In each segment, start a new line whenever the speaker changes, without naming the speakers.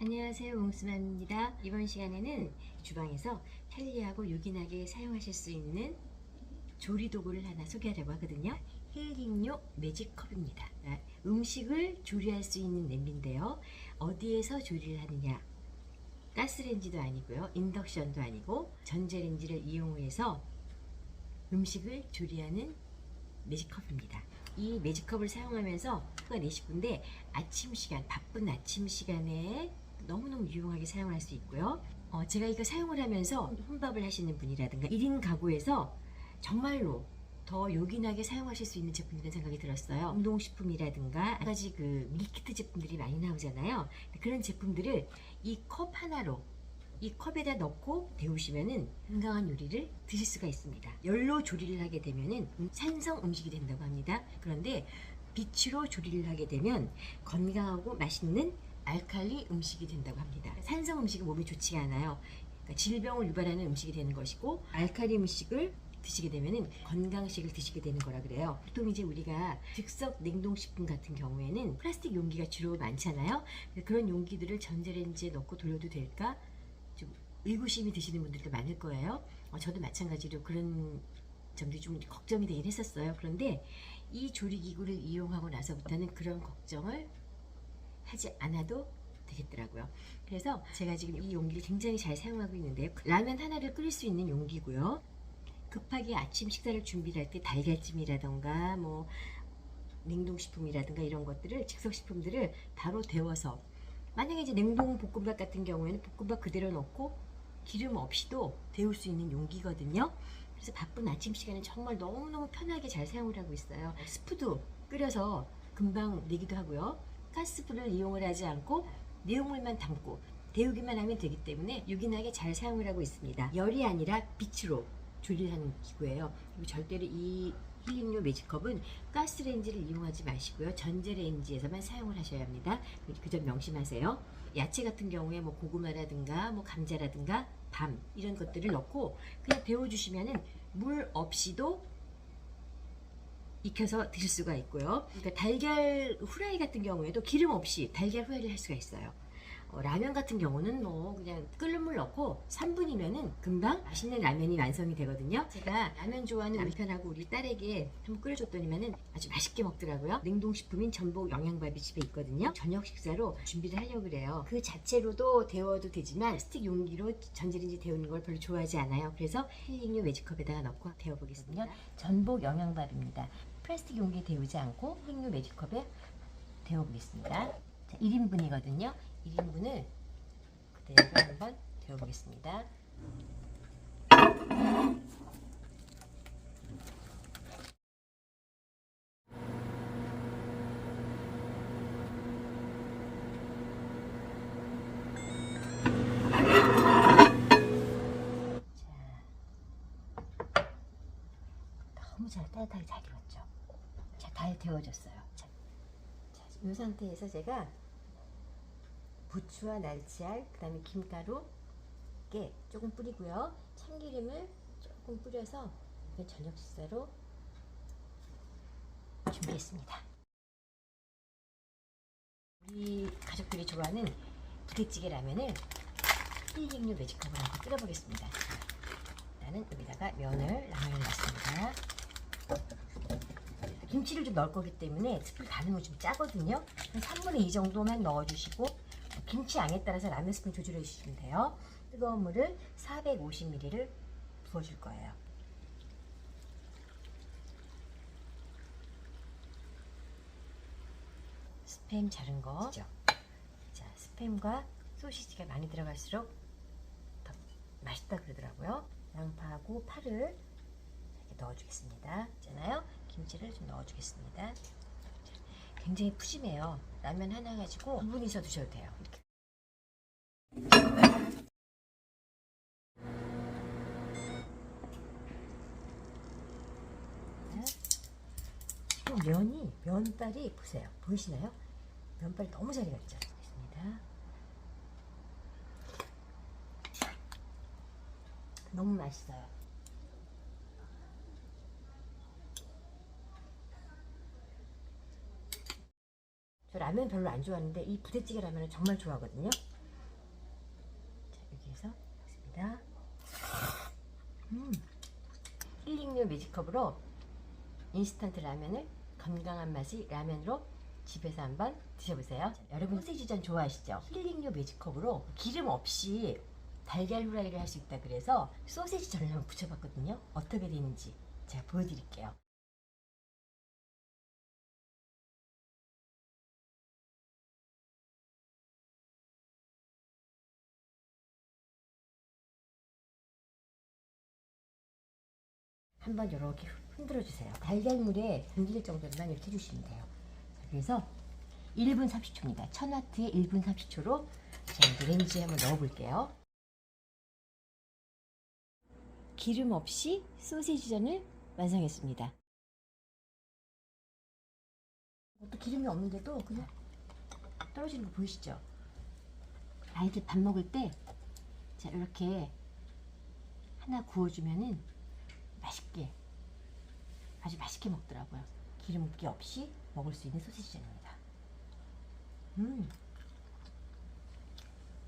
안녕하세요, 몽스맘입니다. 이번 시간에는 주방에서 편리하고 요긴하게 사용하실 수 있는 조리 도구를 하나 소개하려고 하거든요. 힐링요 매직컵입니다. 음식을 조리할 수 있는 냄비인데요. 어디에서 조리를 하느냐? 가스레인지도 아니고요, 인덕션도 아니고 전자레인지를 이용해서 음식을 조리하는 매직컵입니다. 이 매직컵을 사용하면서 내 식구인데 아침 시간, 바쁜 아침 시간에 너무너무 유용하게 사용할 수 있고요. 제가 이거 사용을 하면서 혼밥을 하시는 분이라든가 1인 가구에서 정말로 더 요긴하게 사용하실 수 있는 제품이라는 생각이 들었어요. 운동식품이라든가 여러 가지 밀키트 제품들이 많이 나오잖아요. 그런 제품들을 이 컵 하나로, 이 컵에다 넣고 데우시면은 건강한 요리를 드실 수가 있습니다. 열로 조리를 하게 되면은 산성 음식이 된다고 합니다. 그런데 빛으로 조리를 하게 되면 건강하고 맛있는 알칼리 음식이 된다고 합니다. 산성 음식은 몸에 좋지가 않아요. 그러니까 질병을 유발하는 음식이 되는 것이고, 알칼리 음식을 드시게 되면은 건강식을 드시게 되는 거라 그래요. 보통 이제 우리가 즉석 냉동식품 같은 경우에는 플라스틱 용기가 주로 많잖아요. 그런 용기들을 전자레인지에 넣고 돌려도 될까? 좀 의구심이 드시는 분들도 많을 거예요. 저도 마찬가지로 그런 점들이 좀 걱정이 되긴 했었어요. 그런데 이 조리기구를 이용하고 나서부터는 그런 걱정을 하지 않아도 되겠더라고요. 그래서 제가 지금 이 용기를 굉장히 잘 사용하고 있는데요. 라면 하나를 끓일 수 있는 용기고요. 급하게 아침 식사를 준비할 때 달걀찜이라던가 냉동식품이라든가 이런 것들을, 즉석식품들을 바로 데워서, 만약에 이제 냉동 볶음밥 같은 경우에는 볶음밥 그대로 넣고 기름 없이도 데울 수 있는 용기거든요. 그래서 바쁜 아침 시간에 정말 너무너무 편하게 잘 사용을 하고 있어요. 스프도 끓여서 금방 내기도 하고요. 가스불을 이용을 하지 않고 내용물만 담고 데우기만 하면 되기 때문에 요긴하게 잘 사용을 하고 있습니다. 열이 아니라 빛으로 조리를 하는 기구예요. 그리고 절대로 이 힐링요 매직컵은 가스레인지를 이용하지 마시고요, 전자레인지에서만 사용을 하셔야 합니다. 그 점 명심하세요. 야채 같은 경우에 고구마라든가 감자라든가 밤 이런 것들을 넣고 그냥 데워주시면은 물 없이도 익혀서 드실 수가 있고요. 그러니까 달걀 후라이 같은 경우에도 기름 없이 달걀 후라이를 할 수가 있어요. 라면 같은 경우는 그냥 끓는 물 넣고 3분이면은 금방 맛있는 라면이 완성이 되거든요. 제가 라면 좋아하는 남편하고 우리 딸에게 한번 끓여줬더니만은 아주 맛있게 먹더라고요. 냉동식품인 전복 영양밥이 집에 있거든요. 저녁 식사로 준비를 하려고 그래요. 그 자체로도 데워도 되지만 스틱 용기로 전자레인지 데우는 걸 별로 좋아하지 않아요. 그래서 힐링요 매직컵에다가 넣고 데워보겠습니다. 전복 영양밥입니다. 플라스틱 용기에 데우지 않고 힐링요 매직컵에 데워보겠습니다. 자, 1인분이거든요. 1인분을 그대로 한번 데워보겠습니다. 너무 따뜻하게 잘 데웠죠. 자, 다 데워졌어요. 자, 이 상태에서 제가 부추와 날치알, 그 다음에 김가루, 깨 조금 뿌리고요. 참기름을 조금 뿌려서 저녁 식사로 준비했습니다. 우리 가족들이 좋아하는 부대찌개 라면을 힐링요 매직컵으로 한번 끓여보겠습니다. 나는 여기다가 라면을 넣습니다. 김치를 좀 넣을 거기 때문에 스프 반응은 좀 짜거든요. 한 3분의 2 정도만 넣어주시고 김치 양에 따라서 라면 스푼 조절해 주시면 돼요. 뜨거운 물을 450ml를 부어줄 거예요. 스팸 자른 거. 자, 스팸과 소시지가 많이 들어갈수록 더 맛있다 그러더라고요. 양파하고 파를 이렇게 넣어주겠습니다. 있잖아요. 김치를 좀 넣어주겠습니다. 굉장히 푸짐해요. 라면 하나 가지고 2분이서 드셔도 돼요. 이렇게. 지금 면발이 보세요. 보이시나요? 면발이 너무 잘 익었죠? 있습니다. 너무 맛있어요. 저 라면 별로 안 좋아하는데 이 부대찌개 라면을 정말 좋아하거든요. 넣어서 먹습니다. 힐링류 매직컵으로 인스턴트 라면을 건강한 맛의 라면으로 집에서 한번 드셔보세요. 자, 여러분 소세지전 좋아하시죠? 힐링류 매직컵으로 기름 없이 달걀 후라이를 할 수 있다 그래서 소세지전을 한번 부쳐봤거든요. 어떻게 되는지 제가 보여드릴게요. 한번 이렇게 흔들어 주세요. 달걀물에 잠길 정도로만 이렇게 해주시면 돼요. 자, 그래서 1분 30초입니다. 1000W에 1분 30초로 제가 이제 렌즈에 한번 넣어 볼게요. 기름 없이 소세지전을 완성했습니다. 또 기름이 없는데도 그냥 떨어지는 거 보이시죠? 아이들 밥 먹을 때 자, 이렇게 하나 구워주면은 맛있게, 아주 맛있게 먹더라고요. 기름기 없이 먹을 수 있는 소시지전입니다.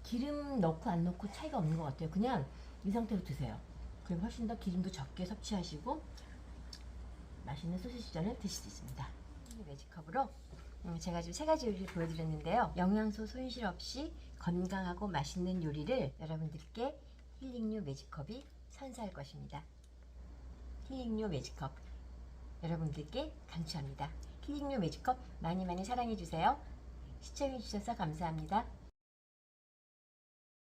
기름 넣고 안 넣고 차이가 없는 것 같아요. 그냥 이 상태로 드세요. 그럼 훨씬 더 기름도 적게 섭취하시고 맛있는 소시지전을 드실 수 있습니다. 매직컵으로 제가 지금 3가지 요리를 보여드렸는데요. 영양소 손실 없이 건강하고 맛있는 요리를 여러분들께 힐링류 매직컵이 선사할 것입니다. 힐링류 매직컵 여러분들께 강추합니다. 힐링류 매직컵 많이 많이 사랑해주세요. 시청해주셔서 감사합니다.